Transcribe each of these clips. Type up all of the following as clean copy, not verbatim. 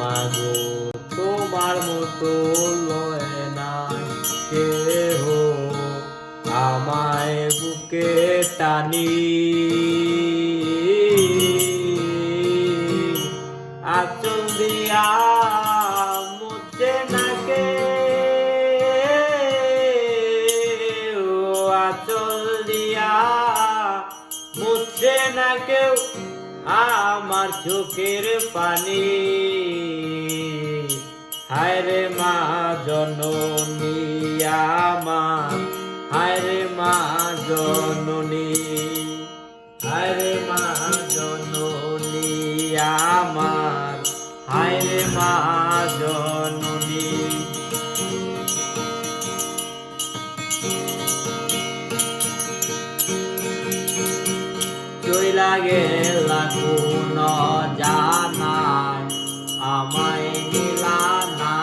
মাগো তোমার মতো লয় নাই কেহ আমায় বুকে টানি আঁচল দিয়া মুছে নাকে আঁচল দিয়া মুছে না কেউ আমার চোখের পানি হায়রে মা জননী আমার হায়রে মা জননী হায়রে মা জননী আমার হায়রে মা জননী চইলা গেলা কোন জানায় আমায় নিলা না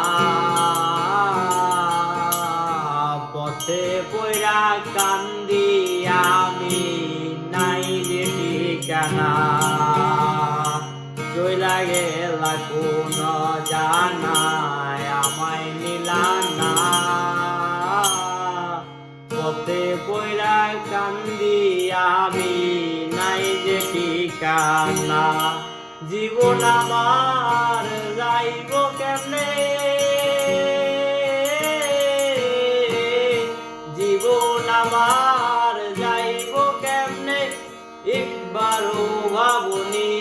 পথে পইরা কান্দি আমি নাই যে ঠিকানা চইলা গেলা কোন জানায় আমায় নিলা না পথে পইরা কান্দি আমি নাই যে ঠিকানা জীবন আমার যাইব কেমনে জীবন আমার যাইব কেমনে একবারও ভাবনি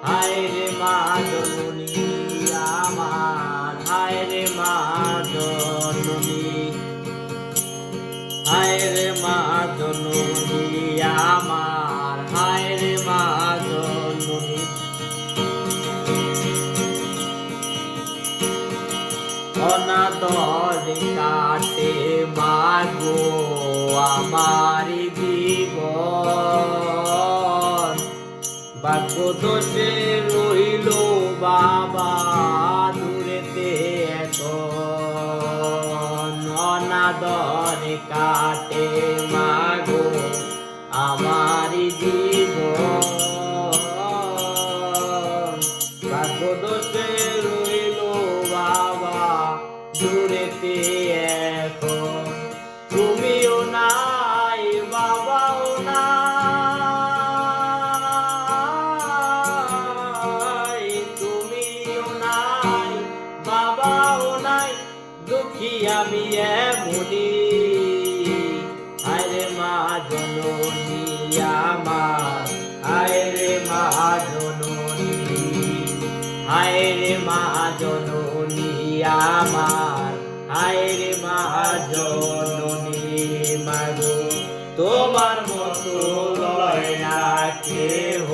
হায়রে মা জননী আমার হায়রে মা জননী হায়রে মা জননী আমার হায়রে মা জননী অনাদরে কাটে মাগো আমার জীবন ভাগ্য দোষে রইল বাবা দূরেতে এখন অনাদরে কাটে মাগো আমার জীবন ভাগ্য দোষে রইল বাবা দূরেতে এখন তুমিও নাই বাবাও নাই তুমিও নাই বাবাও নাই দুঃখী আমি এমনি হায়রে মা জননী আমার হায়রে মা জননী হায়রে মা জননী আমার হায়রে মা জননী মাগো তোমার মতো লয় না কেহ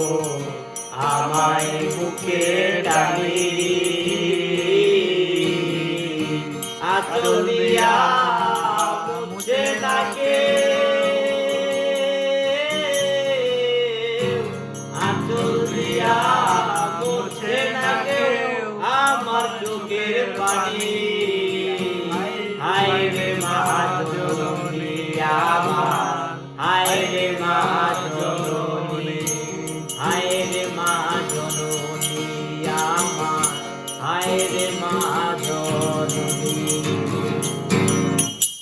আমায় বুকে টানি আঁচল দিয়া মুছে নাকে আঁচল দিয়া মুছে নাকে আমার চোখের পানি হায়রে মা জননী আমার